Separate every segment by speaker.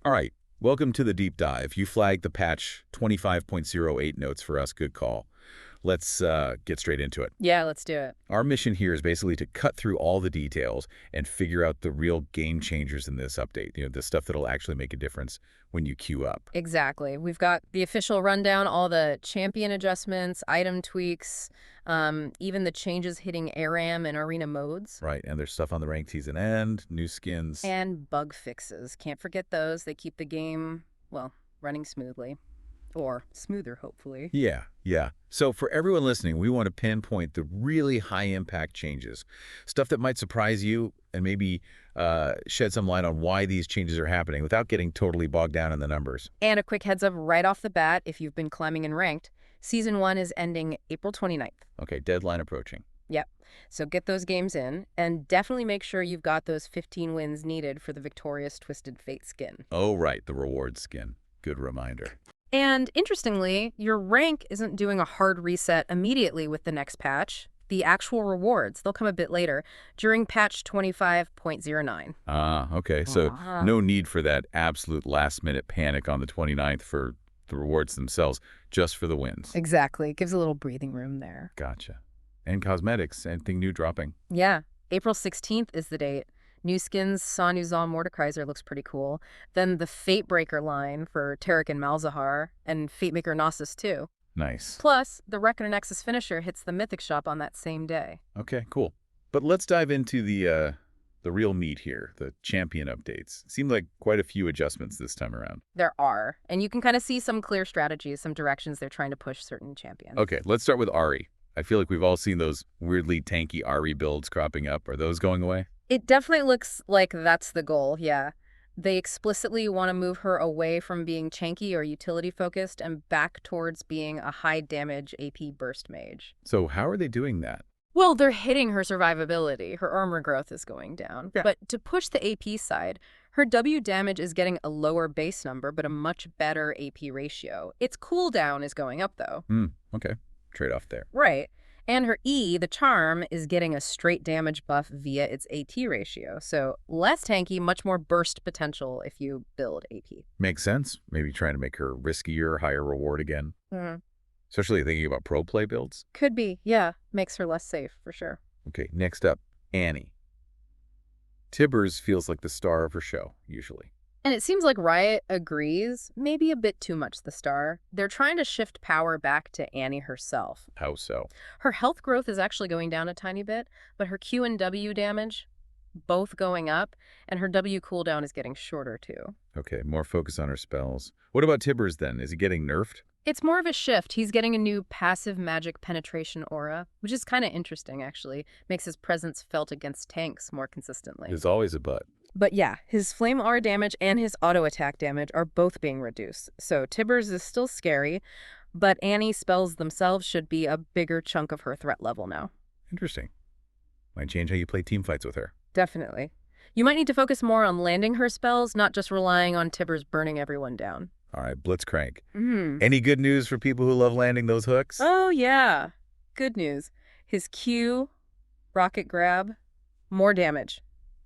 Speaker 1: All right, welcome to the deep dive. You flagged the patch 25.08 notes for us. Good call. Let's get straight into it.
Speaker 2: Yeah, let's do it.
Speaker 1: Our mission here is basically to cut through all the details and figure out the real game changers in this update. The stuff that'll actually make a difference when you queue up.
Speaker 2: Exactly. We've got the official rundown, all the champion adjustments, item tweaks, even the changes hitting ARAM and arena modes.
Speaker 1: Right, and there's stuff on the ranked season end, new skins.
Speaker 2: And bug fixes. Can't forget those. They keep the game, well, running smoothly. Or smoother, hopefully.
Speaker 1: Yeah. So for everyone listening, we want to pinpoint the really high-impact changes, stuff that might surprise you and maybe shed some light on why these changes are happening without getting totally bogged down in the numbers.
Speaker 2: And a quick heads up right off the bat, if you've been climbing in ranked, Season 1 is ending April 29th.
Speaker 1: Okay, deadline approaching.
Speaker 2: Yep. So get those games in, and definitely make sure you've got those 15 wins needed for the victorious Twisted Fate skin.
Speaker 1: Oh, right, the reward skin. Good reminder.
Speaker 2: And interestingly, your rank isn't doing a hard reset immediately with the next patch. The actual rewards, they'll come a bit later, during patch 25.09.
Speaker 1: Ah, okay, so no need for that absolute last-minute panic on the 29th for the rewards themselves, just for the wins.
Speaker 2: Exactly. Gives a little breathing room there.
Speaker 1: Gotcha. And cosmetics, anything new dropping?
Speaker 2: Yeah. April 16th is the date. New skins, Sahn-Uzal Mordekaiser looks pretty cool. Then the Fatebreaker line for Tarek and Malzahar, and Fatemaker Gnosis too.
Speaker 1: Nice.
Speaker 2: Plus, the Reckoner Nexus finisher hits the Mythic shop on that same day.
Speaker 1: Okay, cool. But let's dive into the real meat here, the champion updates. Seemed like quite a few adjustments this time around.
Speaker 2: There are, and you can kind of see some clear strategies, some directions they're trying to push certain champions.
Speaker 1: Okay, let's start with Ahri. I feel like we've all seen those weirdly tanky Ahri builds cropping up. Are those going away?
Speaker 2: It definitely looks like that's the goal, yeah. They explicitly want to move her away from being chanky or utility-focused and back towards being a high-damage AP burst mage.
Speaker 1: So how are they doing that?
Speaker 2: Well, they're hitting her survivability. Her armor growth is going down.
Speaker 1: Yeah.
Speaker 2: But to push the AP side, her W damage is getting a lower base number, but a much better AP ratio. Its cooldown is going up, though.
Speaker 1: Okay. Trade-off there.
Speaker 2: Right. And her E, the charm, is getting a straight damage buff via its AT ratio. So less tanky, much more burst potential if you build AP.
Speaker 1: Makes sense. Maybe trying to make her riskier, higher reward again. Especially thinking about pro play builds.
Speaker 2: Could be, yeah. Makes her less safe, for sure.
Speaker 1: Okay, next up, Annie. Tibbers feels like the star of her show, usually.
Speaker 2: And it seems like Riot agrees, maybe a bit too much the star. They're trying to shift power back to Annie herself.
Speaker 1: How so?
Speaker 2: Her health growth is actually going down a tiny bit, but her Q and W damage, both going up, and her W cooldown is getting shorter too.
Speaker 1: Okay, more focus on her spells. What about Tibbers then? Is he getting nerfed?
Speaker 2: It's more of a shift. He's getting a new passive magic penetration aura, which is kind of interesting, actually. Makes his presence felt against tanks more consistently.
Speaker 1: There's always a but.
Speaker 2: But yeah, his flame aura damage and his auto attack damage are both being reduced. So Tibbers is still scary, but Annie's spells themselves should be a bigger chunk of her threat level now.
Speaker 1: Interesting. Might change how you play team fights with her.
Speaker 2: Definitely. You might need to focus more on landing her spells, not just relying on Tibbers burning everyone down.
Speaker 1: All right, Blitzcrank. Any good news for people who love landing those hooks?
Speaker 2: Oh, yeah. Good news. His Q, rocket grab, more damage.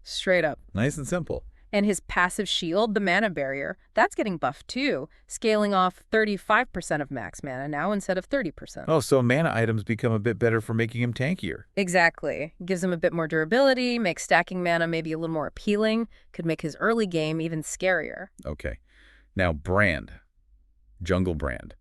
Speaker 2: Straight up.
Speaker 1: Nice and simple.
Speaker 2: And his passive shield, the mana barrier, that's getting buffed too, scaling off 35% of max mana now instead of 30%.
Speaker 1: Oh, so mana items become a bit better for making him tankier.
Speaker 2: Exactly. Gives him a bit more durability, makes stacking mana maybe a little more appealing, could make his early game even scarier.
Speaker 1: Okay. Now, Brand. Jungle Brand.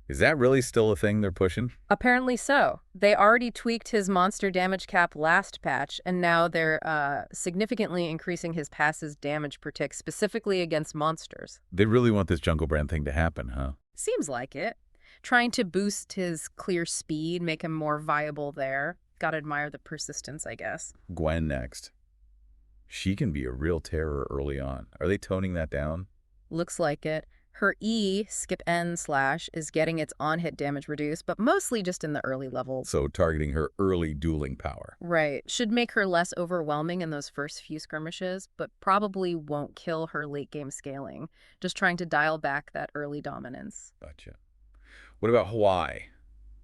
Speaker 1: Is that really still a thing they're pushing?
Speaker 2: Apparently so. They already tweaked his monster damage cap last patch, and now they're significantly increasing his passive damage per tick specifically against monsters.
Speaker 1: They really want this Jungle Brand thing to happen, huh?
Speaker 2: Seems like it. Trying to boost his clear speed, make him more viable there. Gotta admire the persistence, I guess.
Speaker 1: Gwen next. She can be a real terror early on. Are they toning that down?
Speaker 2: Looks like it. Her E, skip N slash, is getting its on-hit damage reduced, but mostly just in the early levels.
Speaker 1: So targeting her early dueling power.
Speaker 2: Right. Should make her less overwhelming in those first few skirmishes, but probably won't kill her late-game scaling. Just trying to dial back that early dominance.
Speaker 1: Gotcha. What about Hawaii?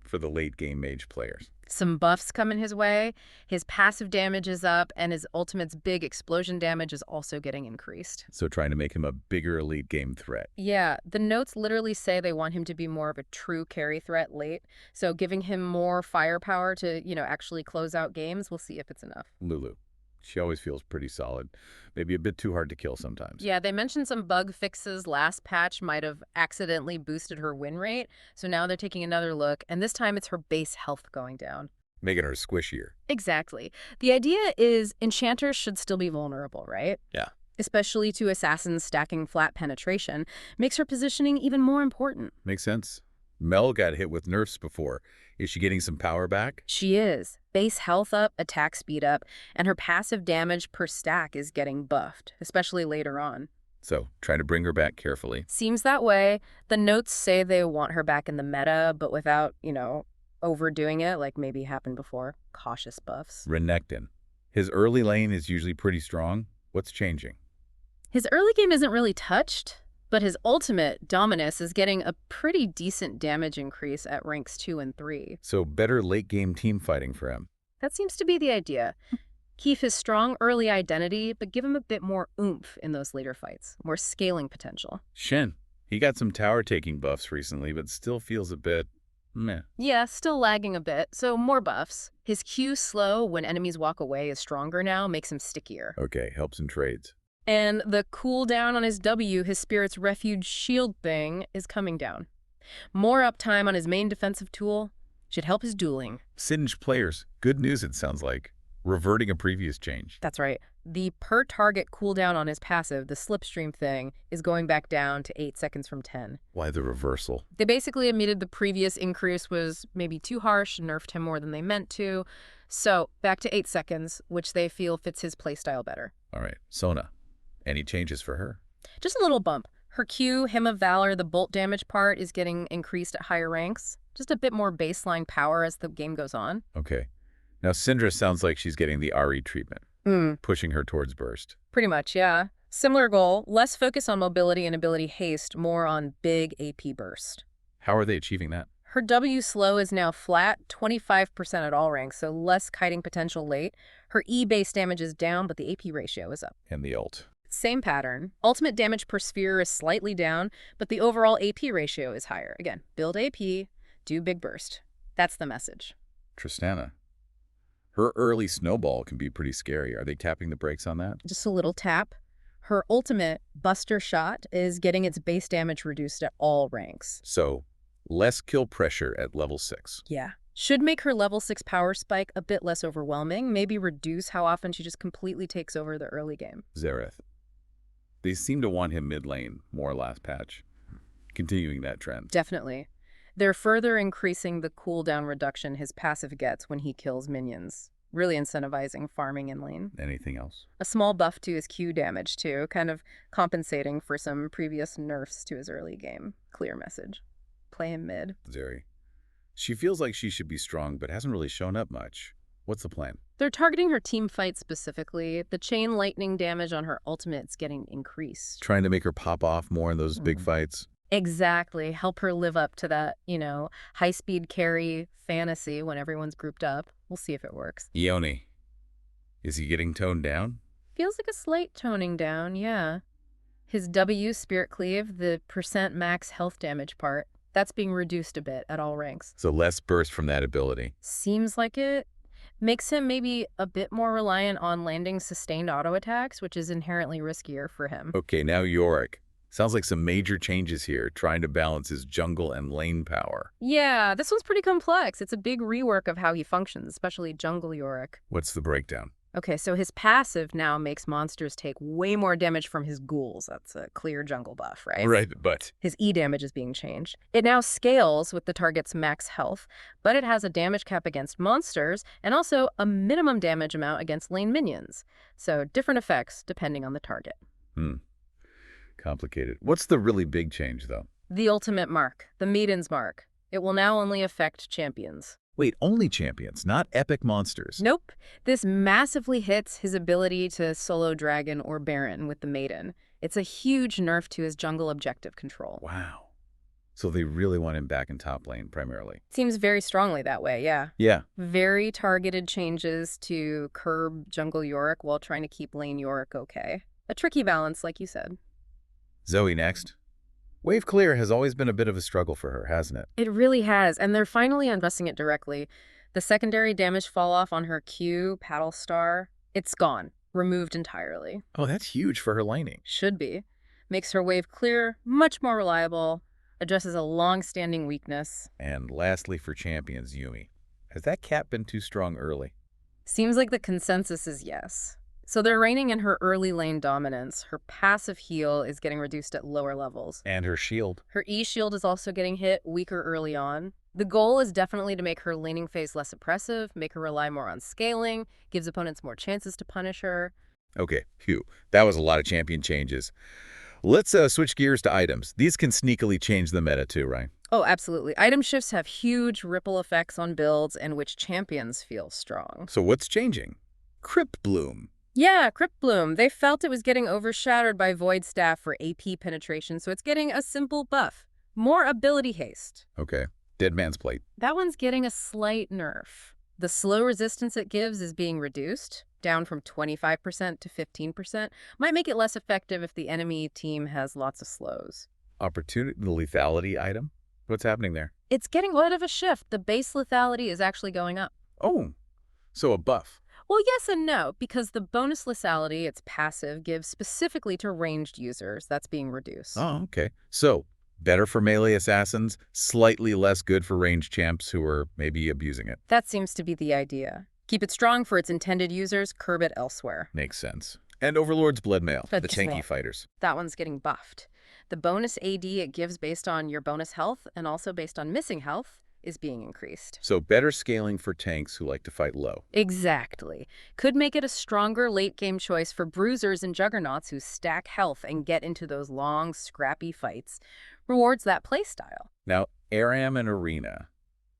Speaker 1: for the late-game mage players.
Speaker 2: Some buffs coming his way, his passive damage is up, and his ultimate's big explosion damage is also getting increased.
Speaker 1: So trying to make him a bigger elite game threat.
Speaker 2: Yeah, the notes literally say they want him to be more of a true carry threat late, so giving him more firepower to, actually close out games, we'll see if it's enough.
Speaker 1: Lulu. She always feels pretty solid. Maybe a bit too hard to kill sometimes.
Speaker 2: Yeah, they mentioned some bug fixes last patch might have accidentally boosted her win rate, so now they're taking another look, and this time it's her base health going down.
Speaker 1: Making her squishier.
Speaker 2: Exactly. The idea is enchanters should still be vulnerable, right?
Speaker 1: Yeah.
Speaker 2: Especially to assassins stacking flat penetration, makes her positioning even more important.
Speaker 1: Makes sense. Mel got hit with nerfs before. Is she getting some power back?
Speaker 2: She is. Base health up, attack speed up, and her passive damage per stack is getting buffed, especially later on.
Speaker 1: So, trying to bring her back carefully.
Speaker 2: Seems that way. The notes say they want her back in the meta, but without, overdoing it like maybe happened before. Cautious buffs.
Speaker 1: Renekton. His early lane is usually pretty strong. What's changing?
Speaker 2: His early game isn't really touched, but his ultimate, Dominus, is getting a pretty decent damage increase at ranks 2 and 3.
Speaker 1: So better late-game team fighting for him.
Speaker 2: That seems to be the idea. Keep his strong early identity, but give him a bit more oomph in those later fights, more scaling potential.
Speaker 1: Shen. He got some tower-taking buffs recently, but still feels a bit meh.
Speaker 2: Yeah, still lagging a bit, so more buffs. His Q slow when enemies walk away is stronger now, makes him stickier.
Speaker 1: Okay, helps in trades.
Speaker 2: And the cooldown on his W, his Spirit's Refuge shield thing, is coming down. More uptime on his main defensive tool should help his dueling.
Speaker 1: Singed players. Good news, it sounds like. Reverting a previous change.
Speaker 2: That's right. The per-target cooldown on his passive, the slipstream thing, is going back down to 8 seconds from 10.
Speaker 1: Why the reversal?
Speaker 2: They basically admitted the previous increase was maybe too harsh, nerfed him more than they meant to. So, back to 8 seconds, which they feel fits his playstyle better.
Speaker 1: All right, Sona. Any changes for her?
Speaker 2: Just a little bump. Her Q, Hymn of Valor, the bolt damage part is getting increased at higher ranks. Just a bit more baseline power as the game goes on.
Speaker 1: Okay. Now, Syndra sounds like she's getting the Ahri treatment, pushing her towards burst.
Speaker 2: Pretty much, yeah. Similar goal, less focus on mobility and ability haste, more on big AP burst.
Speaker 1: How are they achieving that?
Speaker 2: Her W slow is now flat, 25% at all ranks, so less kiting potential late. Her E base damage is down, but the AP ratio is up.
Speaker 1: And the ult.
Speaker 2: Same pattern. Ultimate damage per sphere is slightly down, but the overall AP ratio is higher. Again, build AP, do big burst. That's the message.
Speaker 1: Tristana. Her early snowball can be pretty scary. Are they tapping the brakes on that?
Speaker 2: Just a little tap. Her ultimate, Buster Shot, is getting its base damage reduced at all ranks.
Speaker 1: So, less kill pressure at level 6.
Speaker 2: Yeah. Should make her level 6 power spike a bit less overwhelming, maybe reduce how often she just completely takes over the early game.
Speaker 1: Xerath. They seem to want him mid lane, more last patch. Continuing that trend.
Speaker 2: Definitely. They're further increasing the cooldown reduction his passive gets when he kills minions, really incentivizing farming in lane.
Speaker 1: Anything else?
Speaker 2: A small buff to his Q damage, too, kind of compensating for some previous nerfs to his early game. Clear message. Play him mid.
Speaker 1: Zeri. She feels like she should be strong, but hasn't really shown up much. What's the plan?
Speaker 2: They're targeting her team fight specifically. The chain lightning damage on her ultimate's getting increased.
Speaker 1: Trying to make her pop off more in those big fights?
Speaker 2: Exactly. Help her live up to that, high-speed carry fantasy when everyone's grouped up. We'll see if it works.
Speaker 1: Ione. Is he getting toned down?
Speaker 2: Feels like a slight toning down, yeah. His W, Spirit Cleave, the percent max health damage part, that's being reduced a bit at all ranks.
Speaker 1: So less burst from that ability.
Speaker 2: Seems like it. Makes him maybe a bit more reliant on landing sustained auto attacks, which is inherently riskier for him.
Speaker 1: Okay, now Yorick. Sounds like some major changes here, trying to balance his jungle and lane power.
Speaker 2: Yeah, this one's pretty complex. It's a big rework of how he functions, especially jungle Yorick.
Speaker 1: What's the breakdown?
Speaker 2: Okay, so his passive now makes monsters take way more damage from his ghouls. That's a clear jungle buff, right?
Speaker 1: Right, but...
Speaker 2: His E damage is being changed. It now scales with the target's max health, but it has a damage cap against monsters and also a minimum damage amount against lane minions. So different effects depending on the target.
Speaker 1: Complicated. What's the really big change, though?
Speaker 2: The ultimate mark, the Maiden's Mark. It will now only affect champions.
Speaker 1: Wait, only champions, not epic monsters?
Speaker 2: Nope. This massively hits his ability to solo dragon or baron with the Maiden. It's a huge nerf to his jungle objective control.
Speaker 1: Wow. So they really want him back in top lane primarily.
Speaker 2: Seems very strongly that way, yeah.
Speaker 1: Yeah.
Speaker 2: Very targeted changes to curb jungle Yorick while trying to keep lane Yorick okay. A tricky balance, like you said.
Speaker 1: Zoe next. Wave clear has always been a bit of a struggle for her, hasn't it?
Speaker 2: It really has, and they're finally investing it directly. The secondary damage fall off on her Q, Paddle Star, it's gone. Removed entirely.
Speaker 1: Oh, that's huge for her laning.
Speaker 2: Should be. Makes her wave clear, much more reliable, addresses a long-standing weakness.
Speaker 1: And lastly for champions, Yumi. Has that cap been too strong early?
Speaker 2: Seems like the consensus is yes. So they're reigning in her early lane dominance. Her passive heal is getting reduced at lower levels.
Speaker 1: And her shield.
Speaker 2: Her E-shield is also getting hit weaker early on. The goal is definitely to make her laning phase less oppressive, make her rely more on scaling, gives opponents more chances to punish her.
Speaker 1: Okay, phew. That was a lot of champion changes. Let's switch gears to items. These can sneakily change the meta too, right?
Speaker 2: Oh, absolutely. Item shifts have huge ripple effects on builds and which champions feel strong.
Speaker 1: So what's changing? Cryptbloom.
Speaker 2: Yeah, Cryptbloom. They felt it was getting overshadowed by Void Staff for AP penetration, so it's getting a simple buff. More ability haste.
Speaker 1: Okay. Dead Man's Plate.
Speaker 2: That one's getting a slight nerf. The slow resistance it gives is being reduced, down from 25% to 15%. Might make it less effective if the enemy team has lots of slows.
Speaker 1: Opportunity, the lethality item? What's happening there?
Speaker 2: It's getting a bit of a shift. The base lethality is actually going up.
Speaker 1: Oh, so a buff.
Speaker 2: Well, yes and no, because the bonus lethality, it's passive, gives specifically to ranged users. That's being reduced.
Speaker 1: Oh, okay. So, better for melee assassins, slightly less good for ranged champs who are maybe abusing it.
Speaker 2: That seems to be the idea. Keep it strong for its intended users, curb it elsewhere.
Speaker 1: Makes sense. And Overlord's Blood Mail, the
Speaker 2: Just
Speaker 1: tanky
Speaker 2: mail.
Speaker 1: fighters.
Speaker 2: That one's getting buffed. The bonus AD it gives based on your bonus health and also based on missing health is being increased.
Speaker 1: So better scaling for tanks who like to fight low.
Speaker 2: Exactly. Could make it a stronger late-game choice for bruisers and juggernauts who stack health and get into those long, scrappy fights. Rewards that playstyle.
Speaker 1: Now, ARAM and Arena.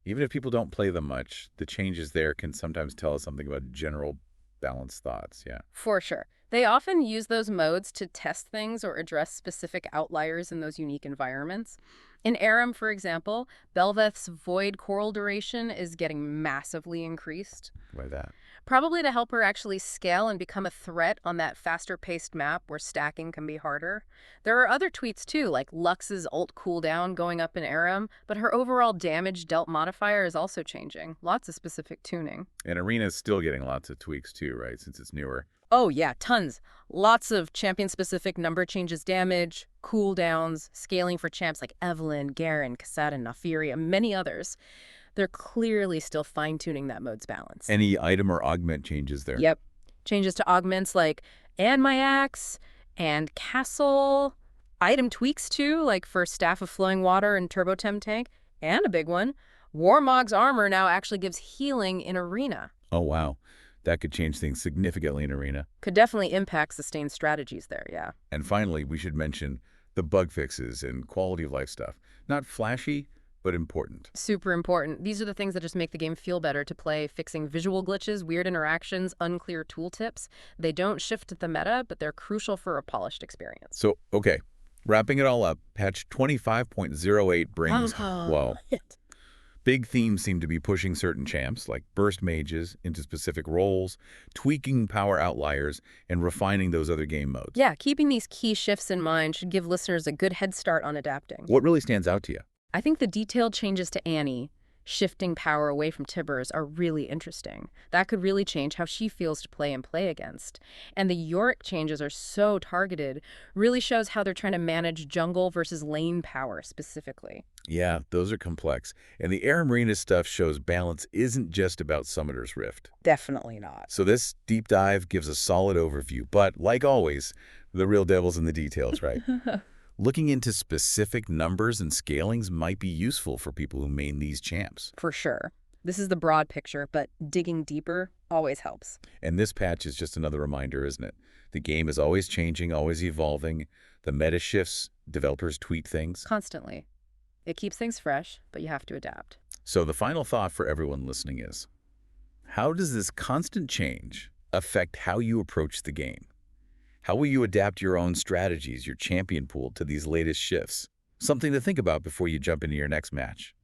Speaker 1: Even if people don't play them much, the changes there can sometimes tell us something about general balanced thoughts, yeah.
Speaker 2: For sure. They often use those modes to test things or address specific outliers in those unique environments. In Aram, for example, Belveth's Void Coral duration is getting massively increased.
Speaker 1: Why that?
Speaker 2: Probably to help her actually scale and become a threat on that faster-paced map where stacking can be harder. There are other tweaks too, like Lux's ult cooldown going up in Aram, but her overall damage dealt modifier is also changing. Lots of specific tuning.
Speaker 1: And Arena's still getting lots of tweaks too, right, since it's newer.
Speaker 2: Oh yeah, tons. Lots of champion-specific number changes damage, cooldowns, scaling for champs like Evelynn, Garen, Kassadin, Naafiri, and many others. They're clearly still fine-tuning that mode's balance.
Speaker 1: Any item or augment changes there?
Speaker 2: Yep. Changes to augments like and my axe and castle. Item tweaks too, like for Staff of Flowing Water and Turbo Tem Tank. And a big one, Warmog's armor now actually gives healing in Arena.
Speaker 1: Oh, wow. That could change things significantly in Arena.
Speaker 2: Could definitely impact sustained strategies there, yeah.
Speaker 1: And finally, we should mention the bug fixes and quality of life stuff. Not flashy, but important.
Speaker 2: Super important. These are the things that just make the game feel better to play, fixing visual glitches, weird interactions, unclear tooltips. They don't shift the meta, but they're crucial for a polished experience.
Speaker 1: So, okay, wrapping it all up, patch 25.08 brings, whoa. Big themes seem to be pushing certain champs, like burst mages, into specific roles, tweaking power outliers, and refining those other game modes.
Speaker 2: Yeah, keeping these key shifts in mind should give listeners a good head start on adapting.
Speaker 1: What really stands out to you?
Speaker 2: I think the detailed changes to Annie, shifting power away from Tibbers, are really interesting. That could really change how she feels to play and play against. And the Yorick changes are so targeted, really shows how they're trying to manage jungle versus lane power specifically.
Speaker 1: Yeah, those are complex. And the Air Marina stuff shows balance isn't just about Summoner's Rift.
Speaker 2: Definitely not.
Speaker 1: So this deep dive gives a solid overview, but like always, the real devil's in the details, right? Looking into specific numbers and scalings might be useful for people who main these champs.
Speaker 2: For sure. This is the broad picture, but digging deeper always helps.
Speaker 1: And this patch is just another reminder, isn't it? The game is always changing, always evolving. The meta shifts, developers tweak things.
Speaker 2: Constantly. It keeps things fresh, but you have to adapt.
Speaker 1: So the final thought for everyone listening is, how does this constant change affect how you approach the game? How will you adapt your own strategies, your champion pool, to these latest shifts? Something to think about before you jump into your next match.